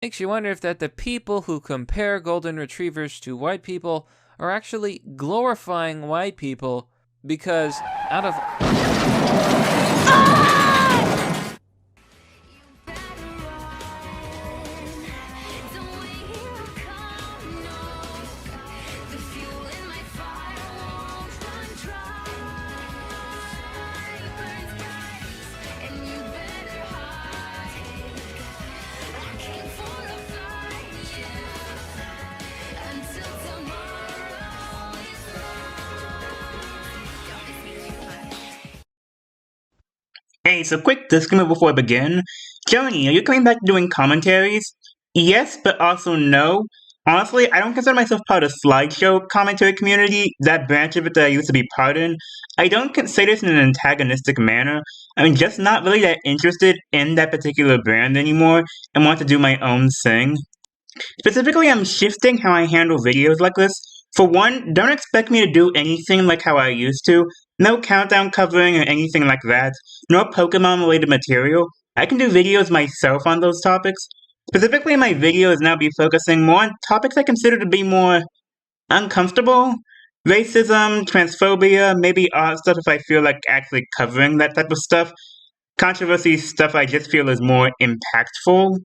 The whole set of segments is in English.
Makes you wonder if that the people who compare golden retrievers to white people are actually glorifying white people because out of Hey, so quick disclaimer before I begin. Joni, are you coming back to doing commentaries? Yes, but also no. Honestly, I don't consider myself part of the slideshow commentary community, that branch of it that I used to be part in. I don't say this in an antagonistic manner. I'm just not really that interested in that particular brand anymore and want to do my own thing. Specifically, I'm shifting how I handle videos like this. For one, don't expect me to do anything like how I used to. No countdown covering or anything like that. No Pokemon related material. I can do videos myself on those topics. Specifically, my videos now be focusing more on topics I consider to be more uncomfortable. Racism, transphobia, maybe odd stuff if I feel like actually covering that type of stuff. Controversy stuff I just feel is more impactful.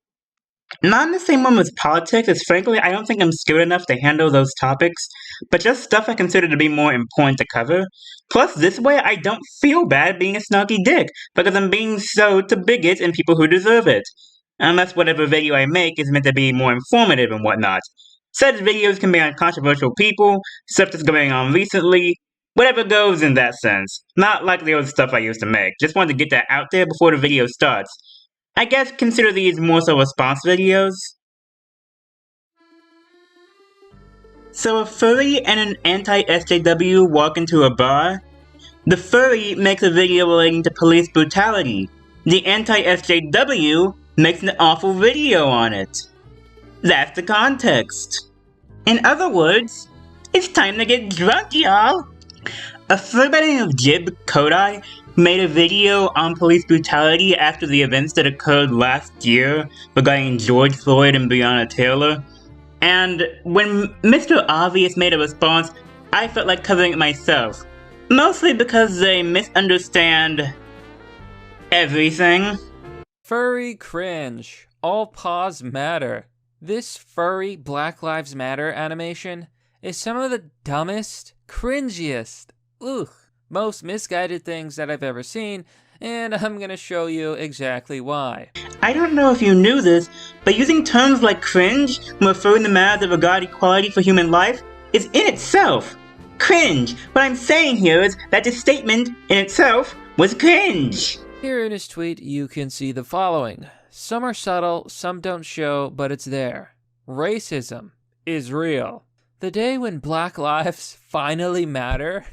Not in the same one with politics, as frankly, I don't think I'm skilled enough to handle those topics, but just stuff I consider to be more important to cover. Plus, this way I don't feel bad being a snarky dick, because I'm being so to bigots and people who deserve it. Unless whatever video I make is meant to be more informative and whatnot. Said videos can be on controversial people, stuff that's going on recently, whatever goes in that sense. Not like the old stuff I used to make, just wanted to get that out there before the video starts. I guess consider these more so response videos. So a furry and an anti-SJW walk into a bar. The furry makes a video relating to police brutality. The anti-SJW makes an awful video on it. That's the context. In other words, it's time to get drunk, y'all! A furry by the name of Jib Kodai made a video on police brutality after the events that occurred last year regarding George Floyd and Breonna Taylor. And when Mr.Obvious made a response, I felt like covering it myself. Mostly because they misunderstand everything. furry cringe, all paws matter. This furry Black Lives Matter animation is some of the dumbest, cringiest, most misguided things that I've ever seen, and I'm gonna show you exactly why. I don't know if you knew this, but using terms like cringe when referring to matters that regard equality for human life is in itself cringe. What I'm saying here is that this statement in itself was cringe. Here in his tweet, you can see the following. Some are subtle, some don't show, but it's there. Racism is real. The day when Black lives finally matter,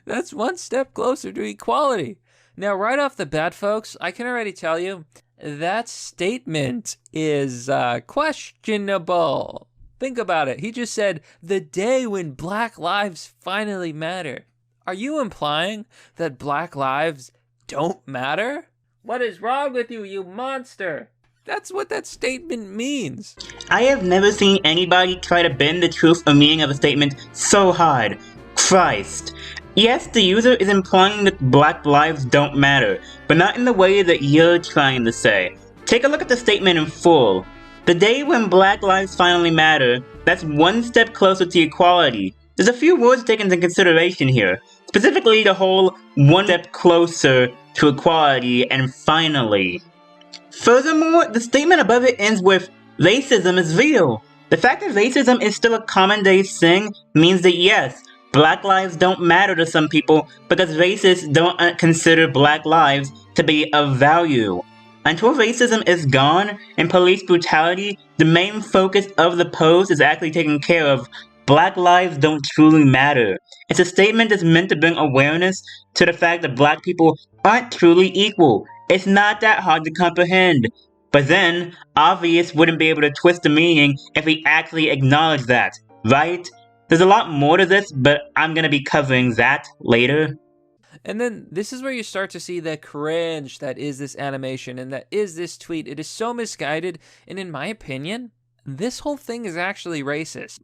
that's one step closer to equality. Now, right off the bat, folks, I can already tell you that statement is questionable. Think about it. He just said, the day when Black lives finally matter. Are you implying that Black lives don't matter? What is wrong with you, you monster? That's what that statement means. I have never seen anybody try to bend the truth or meaning of a statement so hard. Christ. Yes, the user is implying that Black lives don't matter, but not in the way that you're trying to say. Take a look at the statement in full. The day when Black lives finally matter, that's one step closer to equality. There's a few words taken into consideration here, specifically the whole one step closer to equality and finally. Furthermore, the statement above it ends with, racism is real. The fact that racism is still a common day thing means that yes, Black lives don't matter to some people because racists don't consider Black lives to be of value. Until racism is gone and police brutality, the main focus of the post is actually taken care of. Black lives don't truly matter. It's a statement that's meant to bring awareness to the fact that Black people aren't truly equal. It's not that hard to comprehend. But then, Obvious wouldn't be able to twist the meaning if he actually acknowledged that, right? There's a lot more to this, but I'm gonna be covering that later. And then this is where you start to see the cringe that is this animation and that is this tweet. It is so misguided, and in my opinion, this whole thing is actually racist.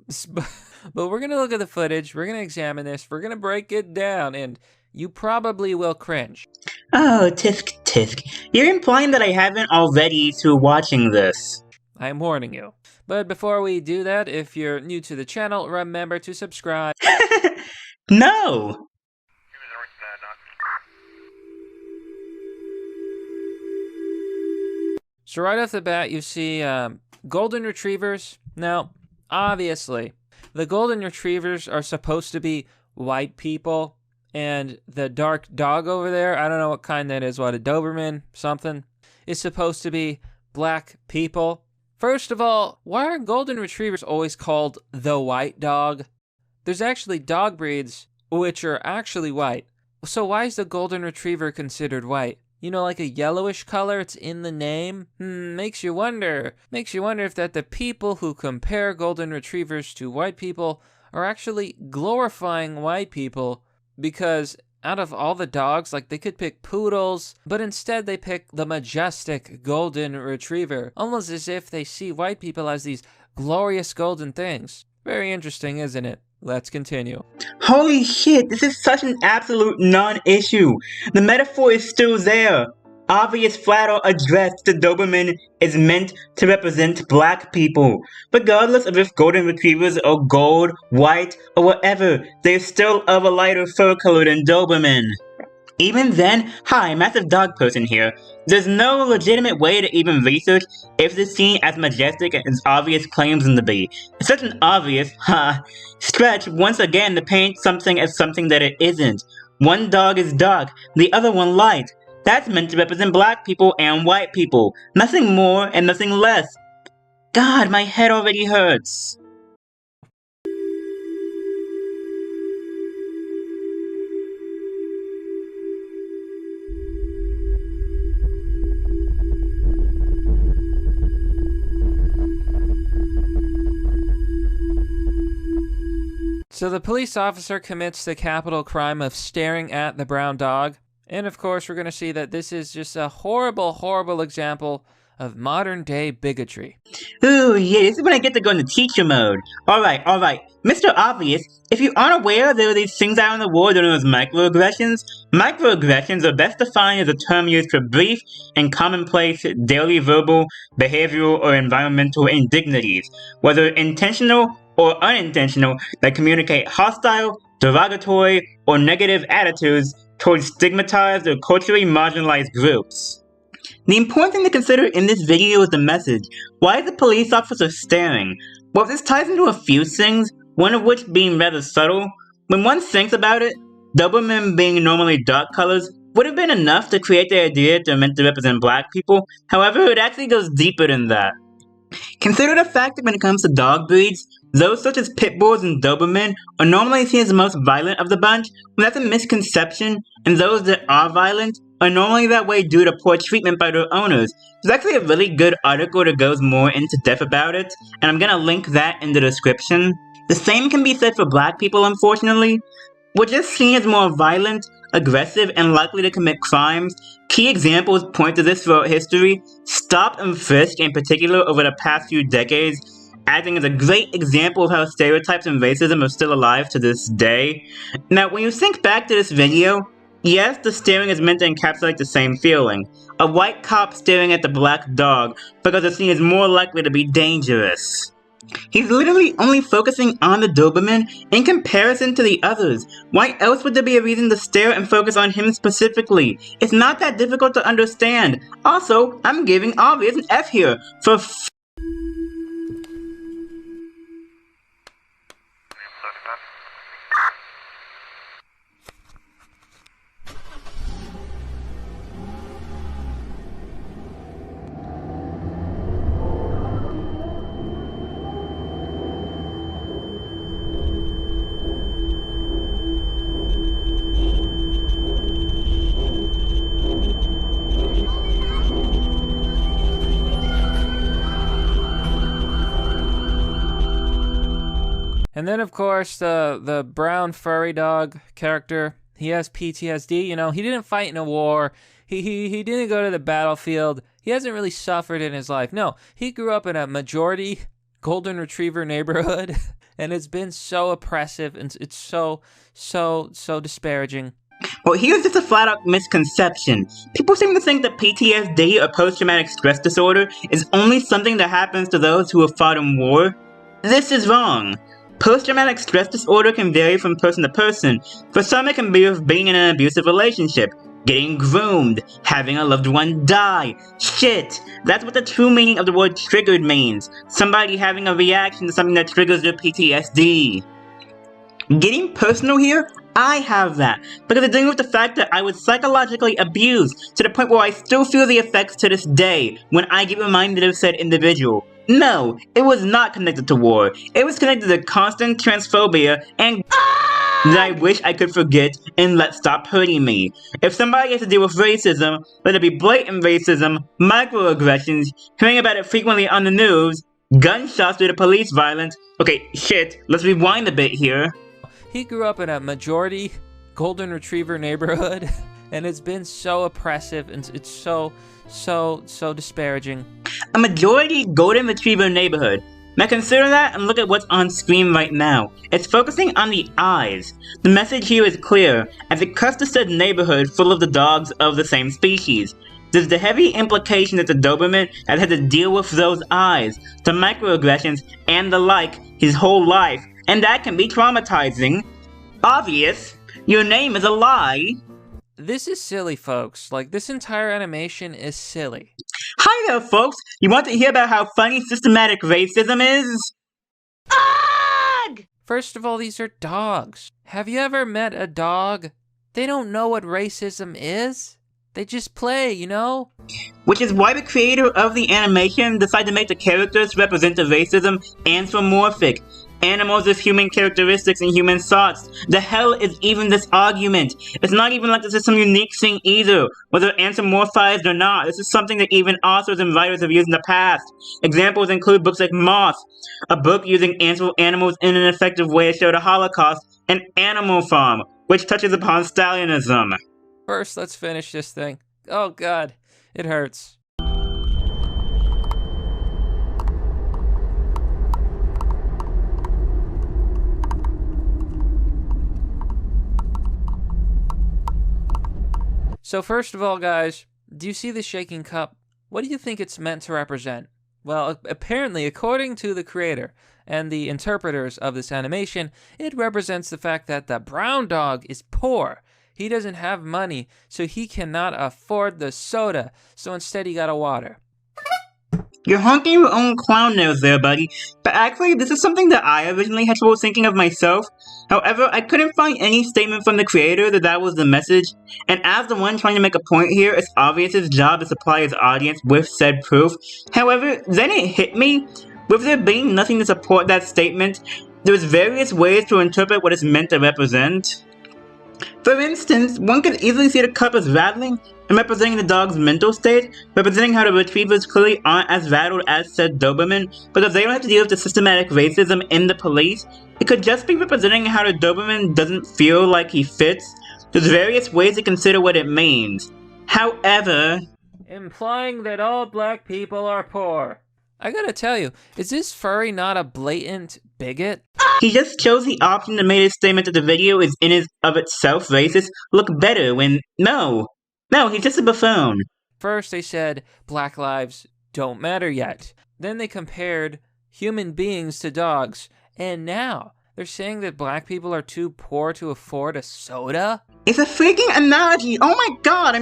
But we're going to look at the footage, we're going to examine this, we're going to break it down, and you probably will cringe. Oh, tisk tisk. You're implying that I haven't already through watching this. I'm warning you. But before we do that, if you're new to the channel, remember to subscribe. No! So right off the bat, you see golden retrievers. Now, obviously, the golden retrievers are supposed to be white people, and the dark dog over there, I don't know what kind that is, what, a Doberman, something, is supposed to be black people. First of all, why are golden retrievers always called the white dog? There's actually dog breeds which are actually white. So why is the golden retriever considered white? You know, like a yellowish color, it's in the name? Makes you wonder. Makes you wonder if that the people who compare golden retrievers to white people are actually glorifying white people, because out of all the dogs, like, they could pick poodles, but instead they pick the majestic golden retriever, almost as if they see white people as these glorious golden things. Very interesting, isn't it? Let's continue. Holy shit, this is such an absolute non-issue. The metaphor is still there. Obvious flat-out addressed to Doberman is meant to represent black people. Regardless of if golden retrievers are gold, white, or whatever, they're still of a lighter fur color than Doberman. Even then, hi, massive dog person here. There's no legitimate way to even research if this scene as majestic as obvious claims them to be. It's such an obvious, stretch once again to paint something as something that it isn't. One dog is dark, the other one light. That's meant to represent black people and white people. Nothing more and nothing less. God, my head already hurts. So the police officer commits the capital crime of staring at the brown dog. And of course, we're going to see that this is just a horrible, horrible example of modern day bigotry. Ooh, yeah, this is when I get to go into teacher mode. Alright. Mr.Obvious, if you aren't aware there are these things out in the world known as microaggressions, microaggressions are best defined as a term used for brief and commonplace daily verbal, behavioral, or environmental indignities, whether intentional or unintentional, that communicate hostile, derogatory, or negative attitudes towards stigmatized or culturally marginalized groups. The important thing to consider in this video is the message. Why is the police officer staring? Well, this ties into a few things, one of which being rather subtle. When one thinks about it, Doberman being normally dark colors would have been enough to create the idea they're meant to represent black people. However, it actually goes deeper than that. Consider the fact that when it comes to dog breeds, those such as pit bulls and Doberman are normally seen as the most violent of the bunch, when that's a misconception, and those that are violent are normally that way due to poor treatment by their owners. There's actually a really good article that goes more into depth about it, and I'm gonna link that in the description. The same can be said for black people, unfortunately. We're just seen as more violent, aggressive, and likely to commit crimes. Key examples point to this throughout history. Stop and frisk in particular over the past few decades, acting as a great example of how stereotypes and racism are still alive to this day. Now, when you think back to this video, yes, the staring is meant to encapsulate the same feeling. A white cop staring at the black dog because the scene is more likely to be dangerous. He's literally only focusing on the Doberman in comparison to the others. Why else would there be a reason to stare and focus on him specifically? It's not that difficult to understand. Also, I'm giving Obvious an F here for And then, of course, the brown furry dog character, He has PTSD, he didn't fight in a war. He didn't go to the battlefield. He hasn't really suffered in his life. No, he grew up in a majority golden retriever neighborhood, and it's been so oppressive, and it's so disparaging. Well, here's just a flat-out misconception. People seem to think that PTSD, or post-traumatic stress disorder, is only something that happens to those who have fought in war. This is wrong. Post-traumatic stress disorder can vary from person to person. For some, it can be of being in an abusive relationship, getting groomed, having a loved one die. Shit! That's what the true meaning of the word triggered means. Somebody having a reaction to something that triggers their PTSD. Getting personal here, I have that, because I'm dealing with the fact that I was psychologically abused to the point where I still feel the effects to this day when I get reminded of said individual. No, it was not connected to war. It was connected to constant transphobia and that I wish I could forget and let stop hurting me. If somebody has to deal with racism, let it be blatant racism, microaggressions, hearing about it frequently on the news, gunshots due to police violence. Okay, shit, let's rewind a bit here. He grew up in a majority golden retriever neighborhood, and it's been so oppressive, and it's so disparaging. A majority golden retriever neighborhood. Now consider that and look at what's on screen right now. It's focusing on the eyes. The message here is clear, as it cuts to said neighborhood full of the dogs of the same species. There's the heavy implication that the Doberman has had to deal with those eyes, the microaggressions, and the like his whole life, and that can be traumatizing. Obvious, your name is a lie. This is silly, folks. Like, this entire animation is silly. Hi there, folks. You want to hear about how funny systematic racism is? Ugh! First of all, these are dogs. Have you ever met a dog? They don't know what racism is. They just play, Which is why the creator of the animation decided to make the characters represent the racism anthropomorphic. Animals with human characteristics and human thoughts. The hell is even this argument? It's not even like this is some unique thing either, whether anthropomorphized or not. This is something that even authors and writers have used in the past. Examples include books like Moth, a book using animals in an effective way to show the Holocaust, and Animal Farm, which touches upon Stalinism. First, let's finish this thing. Oh god, it hurts. So first of all, guys, do you see the shaking cup? What do you think it's meant to represent? Well, apparently, according to the creator and the interpreters of this animation, it represents the fact that the brown dog is poor. He doesn't have money, so he cannot afford the soda, so instead he got a water. You're honking your own clown nose there, buddy. But actually, this is something that I originally had trouble thinking of myself. However, I couldn't find any statement from the creator that was the message. And as the one trying to make a point here, it's Obvious's job to supply his audience with said proof. However, then it hit me. With there being nothing to support that statement, there's various ways to interpret what it's meant to represent. For instance, one could easily see the cup as rattling and representing the dog's mental state, representing how the retrievers clearly aren't as rattled as said Doberman, because they don't have to deal with the systematic racism in the police. It could just be representing how the Doberman doesn't feel like he fits. There's various ways to consider what it means. However, implying that all black people are poor. I gotta tell you, is this furry not a blatant bigot? He just chose the option to make his statement that the video is in and of itself racist look better when no, he's just a buffoon. First they said black lives don't matter yet. Then they compared human beings to dogs. And now they're saying that black people are too poor to afford a soda? It's a freaking analogy. Oh my god,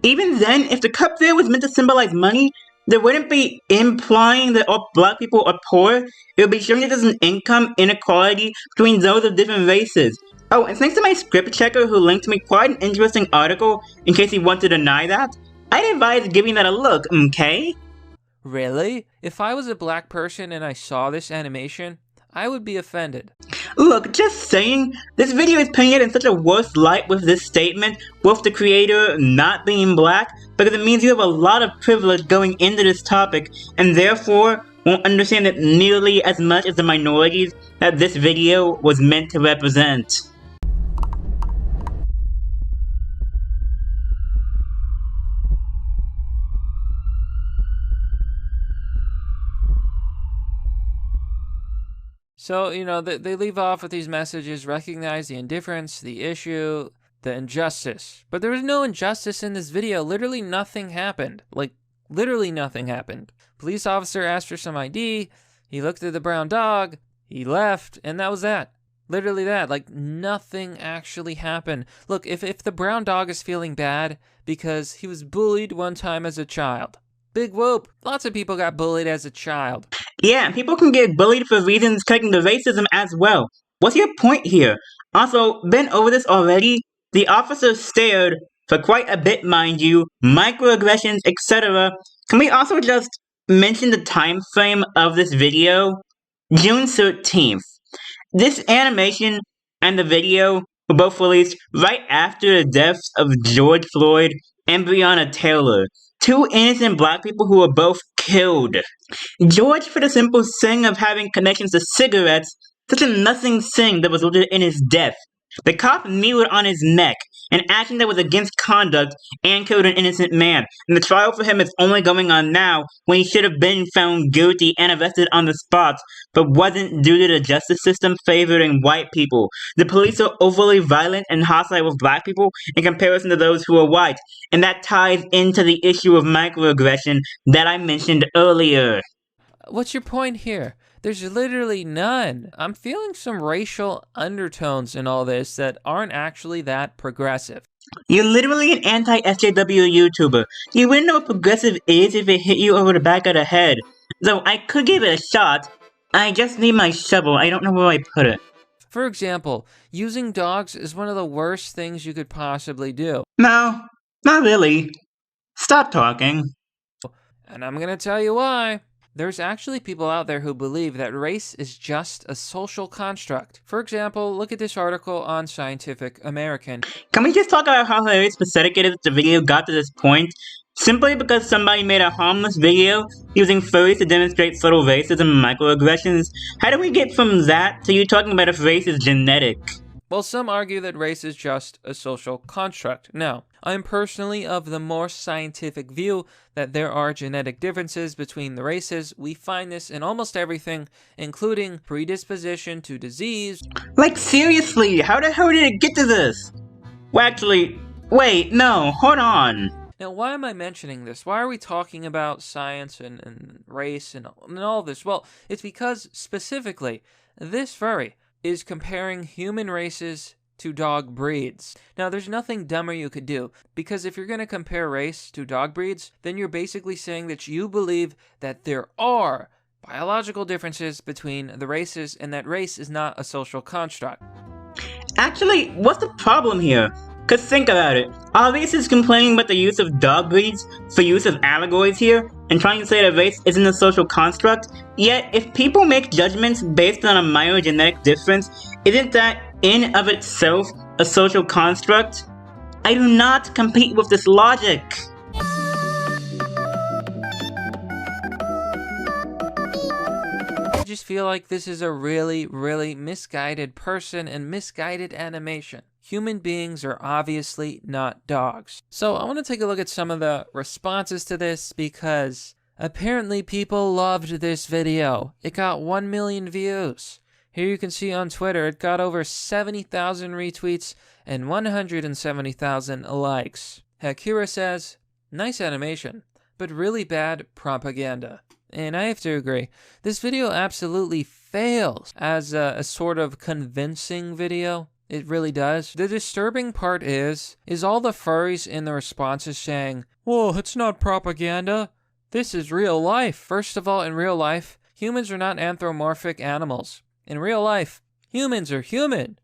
even then, if the cup there was meant to symbolize money, there wouldn't be implying that all black people are poor. It would be showing that there's an income inequality between those of different races. Oh, and thanks to my script checker who linked me quite an interesting article in case you want to deny that, I'd advise giving that a look, okay? Really? If I was a black person and I saw this animation, I would be offended. Look, just saying, this video is painted in such a worse light with this statement, with the creator not being black, because it means you have a lot of privilege going into this topic, and therefore won't understand it nearly as much as the minorities that this video was meant to represent. So, they leave off with these messages, recognize the indifference, the issue, the injustice. But there was no injustice in this video. Literally nothing happened. Like, literally nothing happened. Police officer asked for some ID, he looked at the brown dog, he left, and that was that. Literally that. Like, nothing actually happened. Look, if the brown dog is feeling bad because he was bullied one time as a child, big whoop. Lots of people got bullied as a child. Yeah, and people can get bullied for reasons connecting to racism as well. What's your point here? Also, been over this already? The officer stared for quite a bit, mind you, microaggressions, etc. Can we also just mention the time frame of this video? June 13th. This animation and the video were both released right after the deaths of George Floyd and Breonna Taylor, two innocent black people who were both killed. George for the simple sin of having connections to cigarettes, such a nothing sin that resulted in his death. The cop kneeled on his neck, an action that was against conduct and killed an innocent man. And the trial for him is only going on now when he should have been found guilty and arrested on the spot, but wasn't due to the justice system favoring white people. The police are overly violent and hostile with black people in comparison to those who are white, and that ties into the issue of microaggression that I mentioned earlier. What's your point here? There's literally none. I'm feeling some racial undertones in all this that aren't actually that progressive. You're literally an anti-SJW YouTuber. You wouldn't know what progressive is if it hit you over the back of the head. Though I could give it a shot. I just need my shovel. I don't know where I put it. For example, using dogs is one of the worst things you could possibly do. No, not really. Stop talking. And I'm gonna tell you why. There's actually people out there who believe that race is just a social construct. For example, look at this article on Scientific American. Can we just talk about how hilarious pathetic it is that the video got to this point? Simply because somebody made a harmless video using furries to demonstrate subtle racism and microaggressions? How do we get from that to you talking about if race is genetic? Well, some argue that race is just a social construct. Now, I'm personally of the more scientific view that there are genetic differences between the races. We find this in almost everything, including predisposition to disease. Like, seriously, how the hell did it get to this? Well, actually, wait, no, hold on. Now, why am I mentioning this? Why are we talking about science and race and all this? Well, it's because, specifically, this furry is comparing human races to dog breeds. Now, there's nothing dumber you could do, because if you're going to compare race to dog breeds, then you're basically saying that you believe that there are biological differences between the races and that race is not a social construct. Actually, what's the problem here? Cause think about it, are races complaining about the use of dog breeds for use of allegories here, and trying to say that race isn't a social construct? Yet, if people make judgments based on a minor genetic difference, isn't that in of itself a social construct? I do not compete with this logic. I just feel like this is a really, really misguided person and misguided animation. Human beings are obviously not dogs. So I want to take a look at some of the responses to this because apparently people loved this video. It got 1 million views. Here you can see on Twitter it got over 70,000 retweets and 170,000 likes. Hakura says, nice animation, but really bad propaganda. And I have to agree, this video absolutely fails as a sort of convincing video. It really does. The disturbing part is all the furries in the responses saying, whoa, it's not propaganda. This is real life. First of all, in real life, humans are not anthropomorphic animals. In real life, humans are human.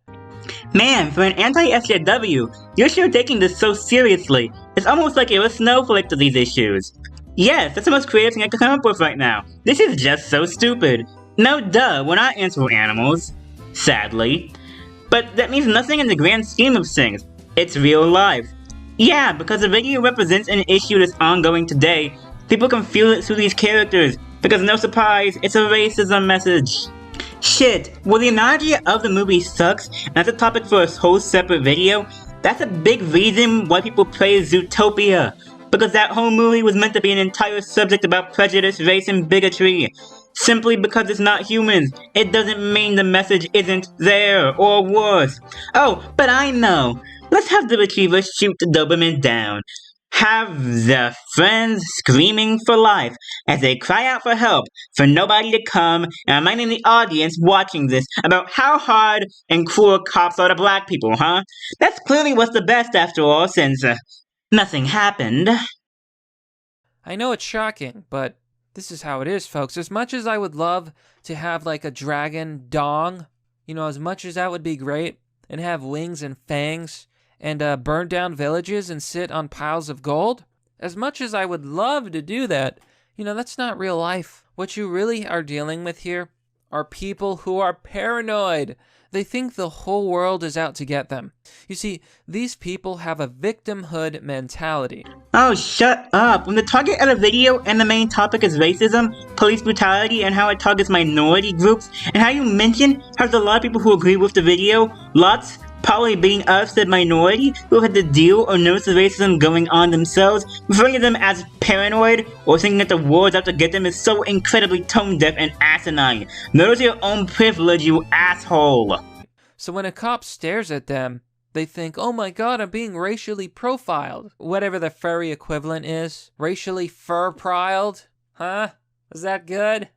Man, for an anti-SJW, you're sure taking this so seriously. It's almost like you're a snowflake to these issues. Yes, that's the most creative thing I could come up with right now. This is just so stupid. No duh, we're not into animals. Sadly. But that means nothing in the grand scheme of things. It's real life. Yeah, because the video represents an issue that's ongoing today, people can feel it through these characters, because no surprise, it's a racism message. Shit, well the analogy of the movie sucks, and that's a topic for a whole separate video. That's a big reason why people praise Zootopia, because that whole movie was meant to be an entire subject about prejudice, race, and bigotry. Simply because it's not humans, it doesn't mean the message isn't there, or worse. Oh, but I know. Let's have the retrievers shoot the Doberman down. Have their friends screaming for life as they cry out for help, for nobody to come, and reminding the audience watching this about how hard and cruel cops are to black people, huh? That's clearly what's the best after all, since nothing happened. I know it's shocking, but this is how it is, folks. As much as I would love to have like a dragon dong, as much as that would be great, and have wings and fangs, and burn down villages and sit on piles of gold, as much as I would love to do that, that's not real life. What you really are dealing with here are people who are paranoid. They think the whole world is out to get them. You see, these people have a victimhood mentality. Oh, shut up. When the target of the video and the main topic is racism, police brutality, and how it targets minority groups, and how you mention how there's a lot of people who agree with the video, lots, probably being us, the minority, who have had to deal or notice the racism going on themselves, referring to them as paranoid, or thinking that the world's out to get them is so incredibly tone-deaf and asinine. Notice your own privilege, you asshole. So when a cop stares at them, they think, oh my god, I'm being racially profiled. Whatever the furry equivalent is. Racially fur-priled? Huh? Was that good?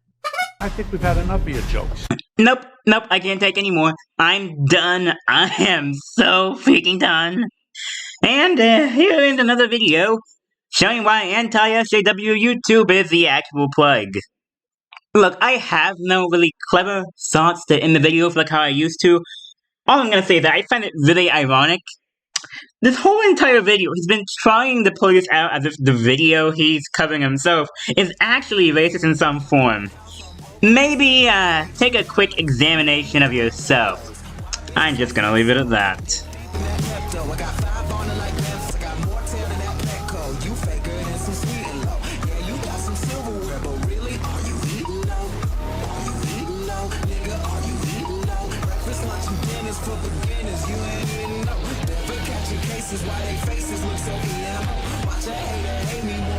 I think we've had enough of your jokes. Nope, I can't take any more. I'm done. I am so freaking done. And here is another video showing why anti-SJW YouTube is the actual plague. Look, I have no really clever thoughts to end the videos like how I used to. All I'm gonna say is that I find it really ironic. This whole entire video, he's been trying to pull this out as if the video he's covering himself is actually racist in some form. Maybe, take a quick examination of yourself. I'm just gonna leave it at that. Why they faces look so watch a hater hate me more.